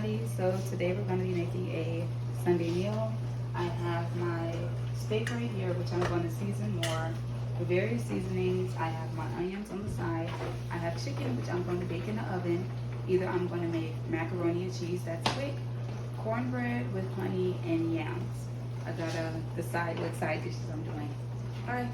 everybody. So today we're going to be making a Sunday meal. I have my steak right here, which I'm going to season more with various seasonings. I have my onions on the side. I have chicken, which I'm going to bake in the oven. Either I'm going to make macaroni and cheese, that's quick, cornbread with honey, and yams. I gotta decide what side dishes I'm doing. All right.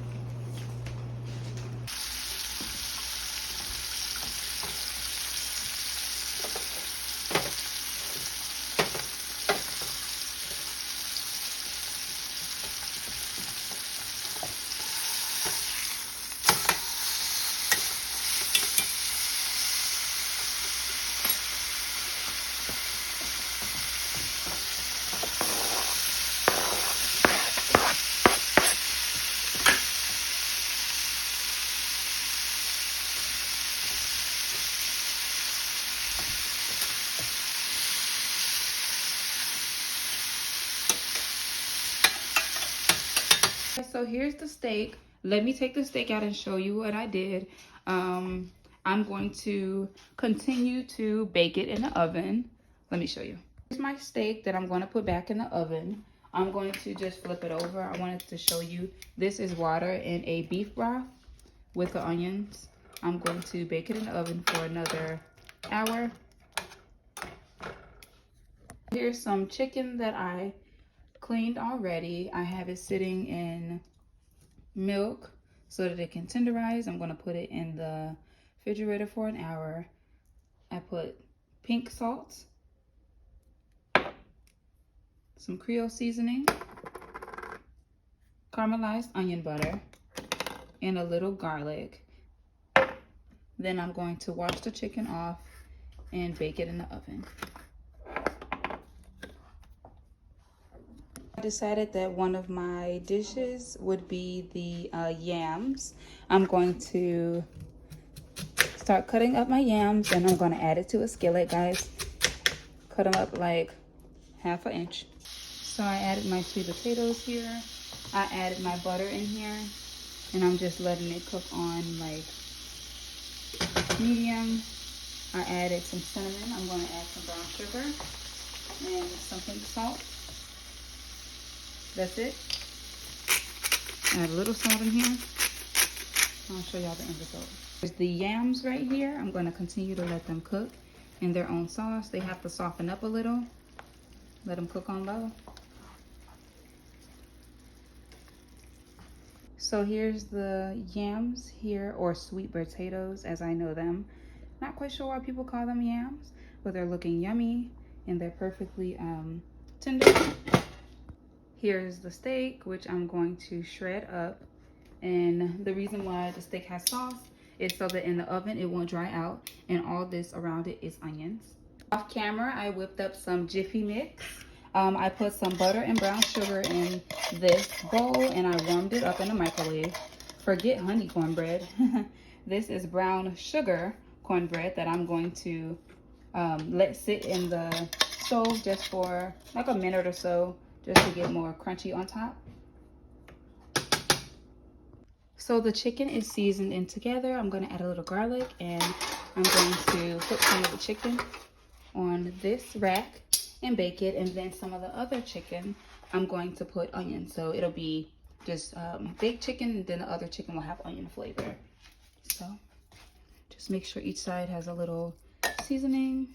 So here's the steak. Let me take the steak out and show you what I did. I'm going to continue to bake it in the oven. Let me show you. Here's my steak that I'm going to put back in the oven. I'm going to just flip it over. I wanted to show you this is water in a beef broth with the onions. I'm going to bake it in the oven for another hour. Here's some chicken that I cleaned already. I have it sitting in milk so that it can tenderize. I'm going to put it in the refrigerator for an hour. I put pink salt, some Creole seasoning, caramelized onion butter, and a little garlic. Then I'm going to wash the chicken off and bake it in the oven. I decided that one of my dishes would be the yams. I'm going to start cutting up my yams and I'm going to add it to a skillet, guys. Cut them up like ½ inch. So I added my sweet potatoes here. I added my butter in here and I'm just letting it cook on like medium. I added some cinnamon. I'm going to add some brown sugar and some pink salt. That's it. Add a little salt in here. I'll show y'all the end result. There's the yams right here. I'm going to continue to let them cook in their own sauce. They have to soften up a little. Let them cook on low. So here's the yams here, or sweet potatoes as I know them. Not quite sure why people call them yams, but they're looking yummy and they're perfectly tender. Here's the steak, which I'm going to shred up. And the reason why the steak has sauce is so that in the oven it won't dry out. And all this around it is onions. Off camera, I whipped up some Jiffy Mix. I put some butter and brown sugar in this bowl and I warmed it up in the microwave. Forget honey cornbread. This is brown sugar cornbread that I'm going to let sit in the stove just for like a minute or so, just to get more crunchy on top. So the chicken is seasoned in together. I'm going to add a little garlic and I'm going to put some of the chicken on this rack and bake it. And then some of the other chicken, I'm going to put onions. So it'll be just baked chicken and then the other chicken will have onion flavor. So just make sure each side has a little seasoning.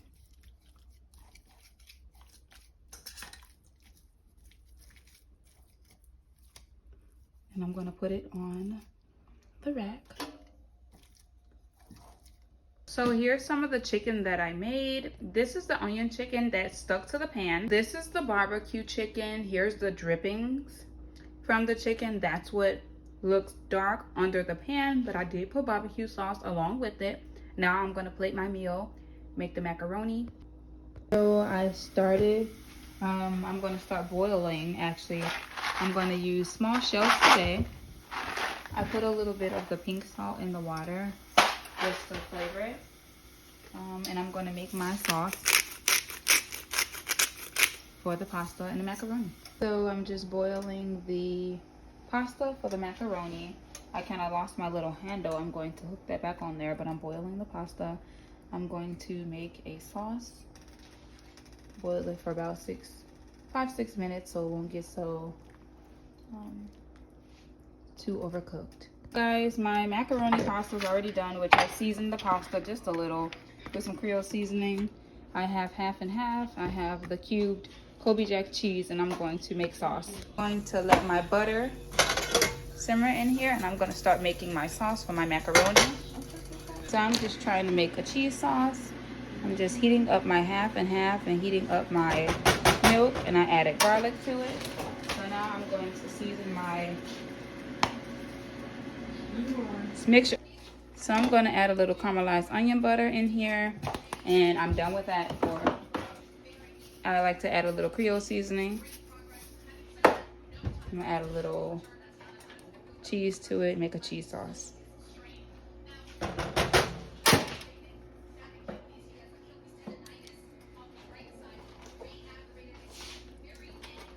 And I'm going to put it on the rack. So here's some of the chicken that I made. This is the onion chicken that stuck to the pan. This is the barbecue chicken. Here's the drippings from the chicken. That's what looks dark under the pan, but I did put barbecue sauce along with it. Now I'm going to plate my meal, make the macaroni. So I started, I'm going to start boiling actually. I'm going to use small shells today. I put a little bit of the pink salt in the water just to flavor it. And I'm going to make my sauce for the pasta and the macaroni. So I'm just boiling the pasta for the macaroni. I kind of lost my little handle. I'm going to hook that back on there, but I'm boiling the pasta. I'm going to make a sauce boil it for about 5-6 minutes so it won't get so too overcooked. Guys, my macaroni pasta is already done, which I seasoned the pasta just a little with some Creole seasoning. I have half and half. I have the cubed Kobe Jack cheese, and I'm going to make sauce. I'm going to let my butter simmer in here, and I'm going to start making my sauce for my macaroni. So I'm just trying to make a cheese sauce. I'm just heating up my half and half and heating up my milk, and I added garlic to it. So now I'm going to season my mixture. So I'm going to add a little caramelized onion butter in here, and I'm done with that. I like to add a little Creole seasoning. I'm going to add a little cheese to it, make a cheese sauce.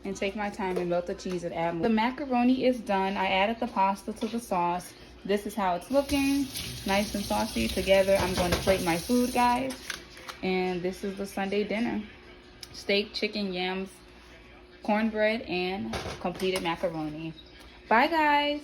And take my time and melt the cheese and add more. The macaroni is done. I added the pasta to the sauce. This is how it's looking, nice and saucy together. I'm going to plate my food, guys. And this is the Sunday dinner. Steak, chicken, yams, cornbread, and completed macaroni. Bye, guys.